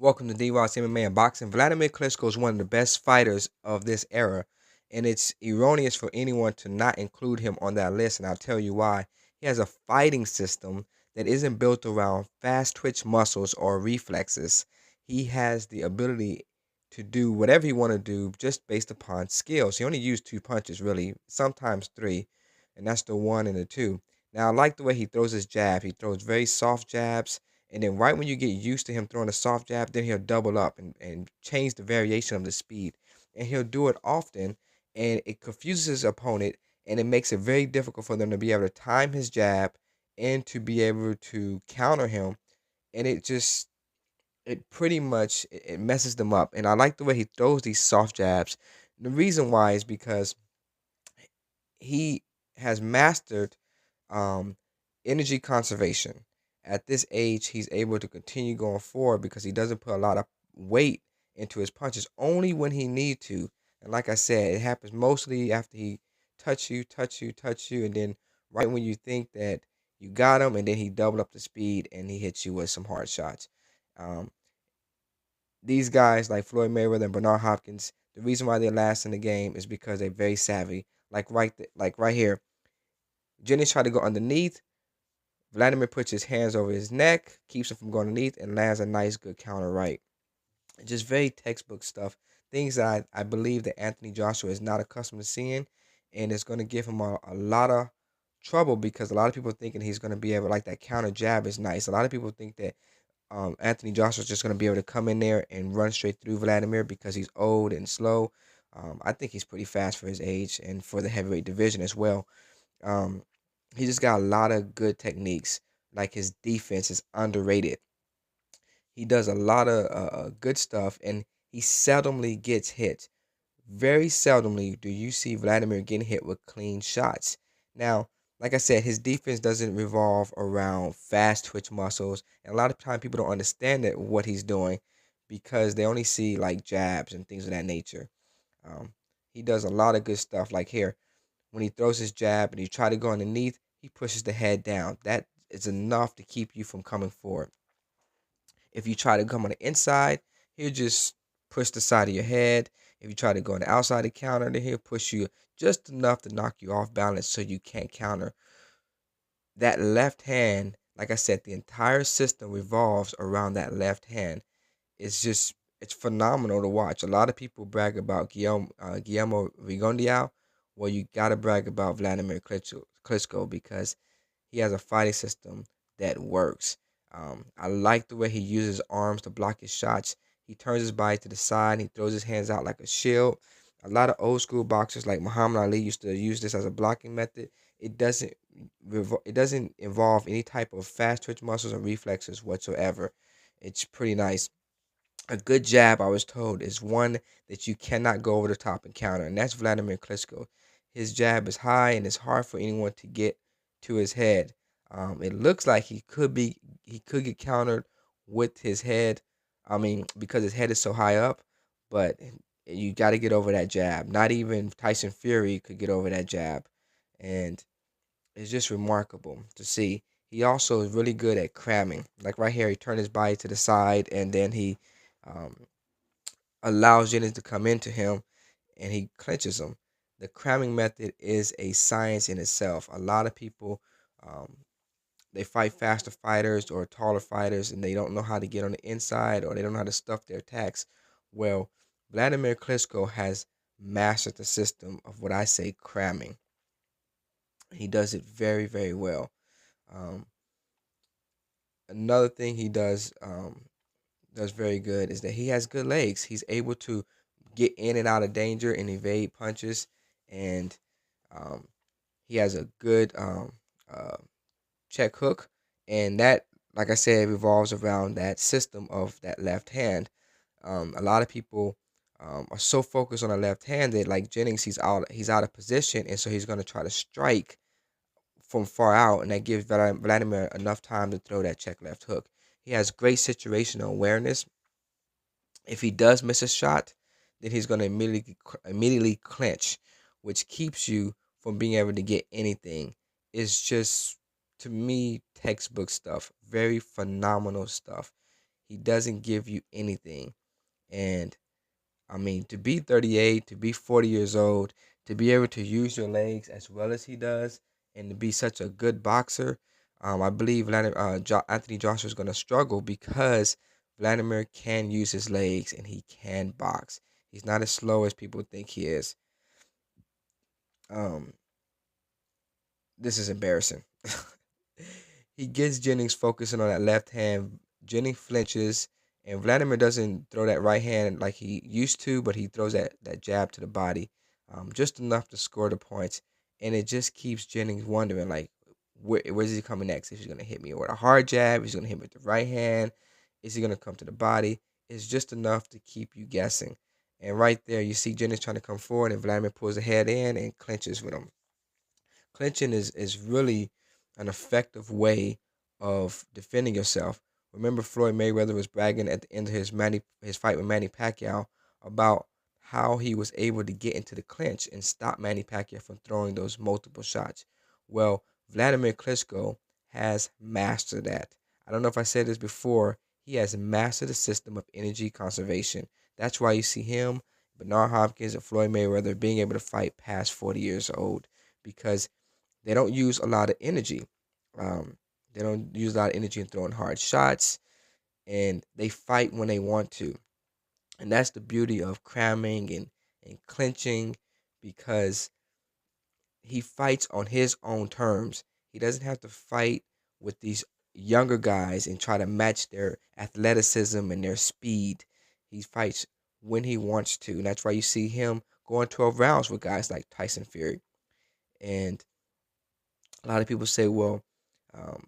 Welcome to DROD'S MMA and Boxing. Wladimir Klitschko is one of the best fighters of this era, and it's erroneous for anyone to not include him on that list, and I'll tell you why. He has a fighting system that isn't built around fast twitch muscles or reflexes. He has the ability to do whatever he want to do just based upon skills. He only used two punches, really, sometimes three, and that's the one and the two. Now, I like the way he throws his jab. He throws very soft jabs, and then right when you get used to him throwing a soft jab, then he'll double up and change the variation of the speed. And he'll do it often, and it confuses his opponent, and it makes it very difficult for them to be able to time his jab and to be able to counter him. And it pretty much it messes them up. And I like the way he throws these soft jabs. The reason why is because he has mastered um, energy conservation. At this age, he's able to continue going forward because he doesn't put a lot of weight into his punches, only when he need to. And like I said, it happens mostly after he touch you, and then right when you think that you got him, and then he double up the speed and he hits you with some hard shots. Um, these guys like Floyd Mayweather and Bernard Hopkins, the reason why they last in the game is because they're very savvy. Like right here, Jennings tried to go underneath. Wladimir puts his hands over his neck, keeps him from going underneath, and lands a nice, good counter right. Just very textbook stuff. Things that I believe that Anthony Joshua is not accustomed to seeing, and it's going to give him a lot of trouble because a lot of people are thinking he's going to be able, like that counter jab is nice. A lot of people think that Anthony Joshua is just going to be able to come in there and run straight through Wladimir because he's old and slow. I think he's pretty fast for his age and for the heavyweight division as well. Um, he just got a lot of good techniques. Like his defense is underrated. He does a lot of good stuff, and he seldomly gets hit. Very seldomly do you see Wladimir getting hit with clean shots. Now, like I said, his defense doesn't revolve around fast twitch muscles, and a lot of time people don't understand that what he's doing because they only see like jabs and things of that nature. Um, he does a lot of good stuff. Like here, when he throws his jab and you try to go underneath, he pushes the head down. That is enough to keep you from coming forward. If you try to come on the inside, he'll just push the side of your head. If you try to go on the outside of the counter, then he'll push you just enough to knock you off balance so you can't counter. That left hand, like I said, the entire system revolves around that left hand. It's phenomenal to watch. A lot of people brag about Guillermo Rigondeaux. Well, you gotta brag about Wladimir Klitschko because he has a fighting system that works. I like the way he uses his arms to block his shots. He turns his body to the side. And he throws his hands out like a shield. A lot of old school boxers like Muhammad Ali used to use this as a blocking method. It doesn't it doesn't involve any type of fast twitch muscles or reflexes whatsoever. It's pretty nice. A good jab, I was told, is one that you cannot go over the top and counter, and that's Wladimir Klitschko. His jab is high, and it's hard for anyone to get to his head. It looks like he could get countered with his head. I mean, because his head is so high up, but you got to get over that jab. Not even Tyson Fury could get over that jab, and it's just remarkable to see. He also is really good at cramming. Like right here, he turned his body to the side, and then he um, allows Jennings to come into him and he clinches him. The cramming method is a science in itself. A lot of people um, they fight faster fighters or taller fighters and they don't know how to get on the inside or they don't know how to stuff their attacks. Well, Wladimir Klitschko has mastered the system of what I say cramming. He does it very, very well. Um, Another thing he does very good is that he has good legs. He's able to get in and out of danger and evade punches, and um, he has a good uh, check hook, and that, like I said, revolves around that system of that left hand. A lot of people are so focused on the left hand that, like Jennings, he's out of position, and so he's going to try to strike from far out, and that gives Vladimir enough time to throw that check left hook. He has great situational awareness. If he does miss a shot, then he's going to immediately clinch, which keeps you from being able to get anything. It's just, to me, textbook stuff. Very phenomenal stuff. He doesn't give you anything. And I mean, to be 38, to be 40 years old, to be able to use your legs as well as he does, and to be such a good boxer, I believe Anthony Joshua is going to struggle because Vladimir can use his legs and he can box. He's not as slow as people think he is. Um, this is embarrassing. He gets Jennings focusing on that left hand. Jennings flinches, and Vladimir doesn't throw that right hand like he used to, but he throws that jab to the body, just enough to score the points. And it just keeps Jennings wondering, like, where's he coming next? Is he going to hit me with a hard jab? Is he going to hit me with the right hand? Is he going to come to the body? It's just enough to keep you guessing. And right there, you see Jennings trying to come forward, and Vladimir pulls the head in and clinches with him. Clinching is really an effective way of defending yourself. Remember, Floyd Mayweather was bragging at the end of his fight with Manny Pacquiao about how he was able to get into the clinch and stop Manny Pacquiao from throwing those multiple shots. Well, Wladimir Klitschko has mastered that. I don't know if I said this before. He has mastered the system of energy conservation. That's why you see him, Bernard Hopkins, and Floyd Mayweather being able to fight past 40 years old because they don't use a lot of energy. They don't use a lot of energy in throwing hard shots, and they fight when they want to. And that's the beauty of cramming and clinching because he fights on his own terms. He doesn't have to fight with these younger guys and try to match their athleticism and their speed. He fights when he wants to. And that's why you see him going 12 rounds with guys like Tyson Fury. And a lot of people say, well,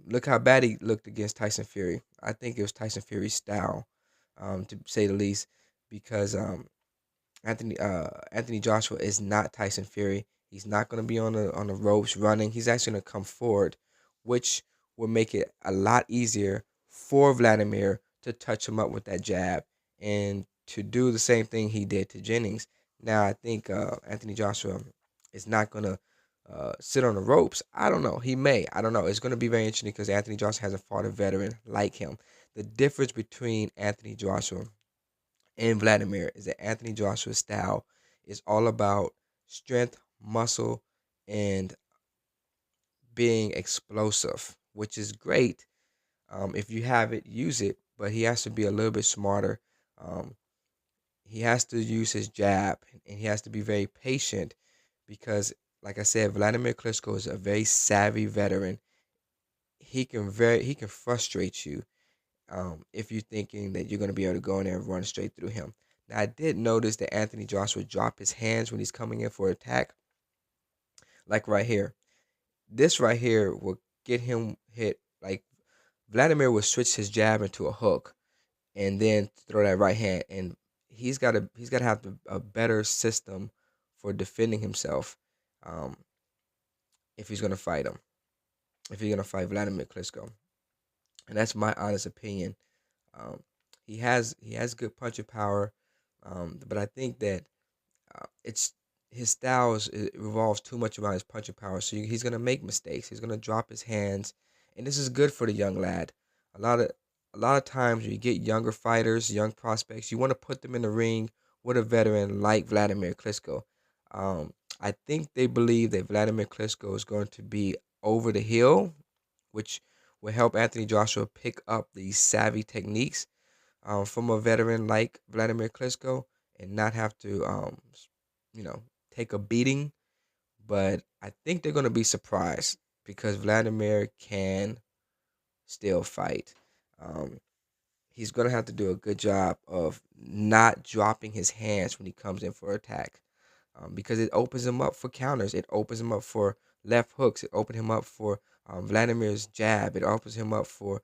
look how bad he looked against Tyson Fury. I think it was Tyson Fury's style, to say the least, because Anthony Joshua is not Tyson Fury. He's not going to be on the ropes running. He's actually going to come forward, which will make it a lot easier for Vladimir to touch him up with that jab and to do the same thing he did to Jennings. Now, I think Anthony Joshua is not going to sit on the ropes. I don't know. He may. I don't know. It's going to be very interesting because Anthony Joshua hasn't fought a veteran like him. The difference between Anthony Joshua and Vladimir is that Anthony Joshua's style is all about strength, muscle, and being explosive, which is great. If you have it, use it, but he has to be a little bit smarter. Um, he has to use his jab, and he has to be very patient because, like I said, Wladimir Klitschko is a very savvy veteran. He can frustrate you if you're thinking that you're going to be able to go in there and run straight through him. Now, I did notice that Anthony Joshua drop his hands when he's coming in for attack, like right here. This right here will get him hit. Like Vladimir will switch his jab into a hook and then throw that right hand, and he's got to have a better system for defending himself um, if he's going to fight him. If he's going to fight Wladimir Klitschko, and that's my honest opinion. Um, he has good punching power, but I think that it's his styles it revolves too much around his punching power. So he's gonna make mistakes. He's gonna drop his hands, and this is good for the young lad. A lot of a lot of times when you get younger fighters, young prospects, you want to put them in the ring with a veteran like Wladimir Klitschko. I think they believe that Wladimir Klitschko is going to be over the hill, which will help Anthony Joshua pick up these savvy techniques from a veteran like Wladimir Klitschko and not have to, you know, take a beating. But I think they're going to be surprised because Vladimir can still fight. Um, he's going to have to do a good job of not dropping his hands when he comes in for attack because it opens him up for counters. It opens him up for left hooks. It opens him up for Vladimir's jab. It opens him up for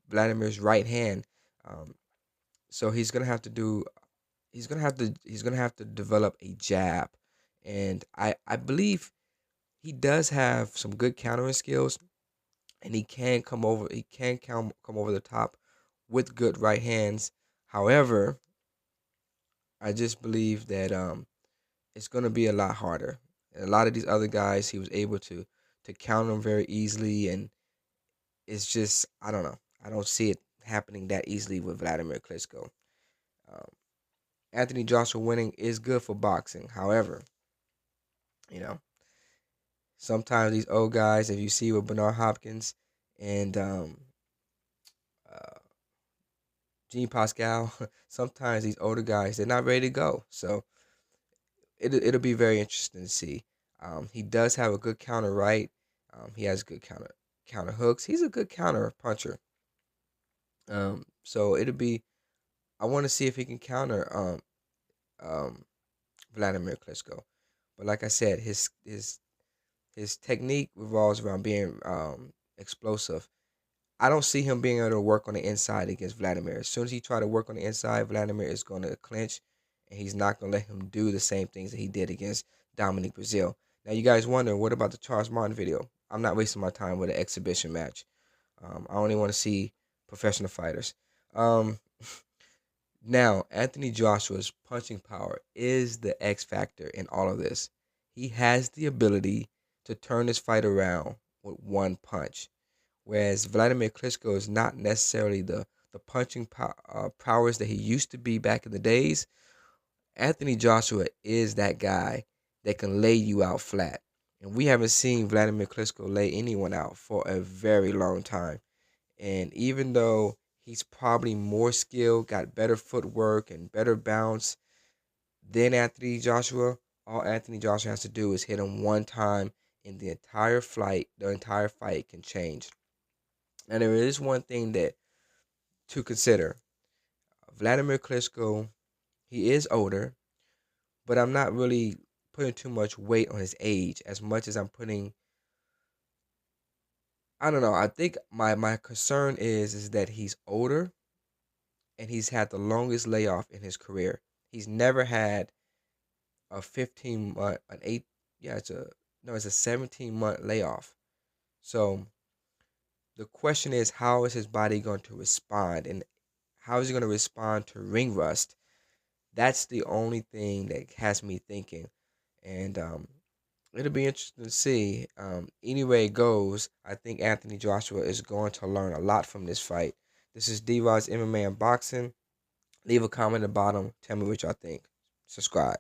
Vladimir's right hand. Um, so he's gonna have to do. He's gonna have to develop a jab, and I believe he does have some good countering skills, and he can come over. He can come over the top with good right hands. However, I just believe that it's gonna be a lot harder. And a lot of these other guys, he was able to counter them very easily, and it's just I don't know. I don't see it happening that easily with Wladimir Klitschko. Um, Anthony Joshua winning is good for boxing. However, you know, sometimes these old guys, if you see with Bernard Hopkins and uh, Gene Pascal, sometimes these older guys, they're not ready to go. So it'll be very interesting to see. He does have a good counter right. He has good counter hooks. He's a good counter puncher. So it'll be. I want to see if he can counter um, Vladimir Klitschko. But like I said, his technique revolves around being explosive. I don't see him being able to work on the inside against Vladimir. As soon as he try to work on the inside, Vladimir is going to clinch, and he's not going to let him do the same things that he did against Dominic Brazil. Now, you guys wonder, what about the Charles Martin video? I'm not wasting my time with an exhibition match. I only want to see professional fighters. Um, Now, Anthony Joshua's punching power is the X factor in all of this. He has the ability to turn his fight around with one punch, whereas Vladimir Klitschko is not necessarily the punching prowess that he used to be back in the days. Anthony Joshua is that guy that can lay you out flat. And we haven't seen Vladimir Klitschko lay anyone out for a very long time. And even though he's probably more skilled, got better footwork and better bounce than Anthony Joshua, all Anthony Joshua has to do is hit him one time, and the entire fight can change. And there is one thing that to consider. Vladimir Klitschko, he is older, but I'm not really putting too much weight on his age as much as I'm putting. I don't know. I think my concern is that he's older and he's had the longest layoff in his career. He's never had a 15-month, an eight, yeah, it's a 17-month layoff. So the question is, how is his body going to respond, and how is he going to respond to ring rust? That's the only thing that has me thinking, and it'll be interesting to see. Any way it goes, I think Anthony Joshua is going to learn a lot from this fight. This is DROD'S MMA and Boxing. Leave a comment at the bottom. Tell me what y'all think. Subscribe.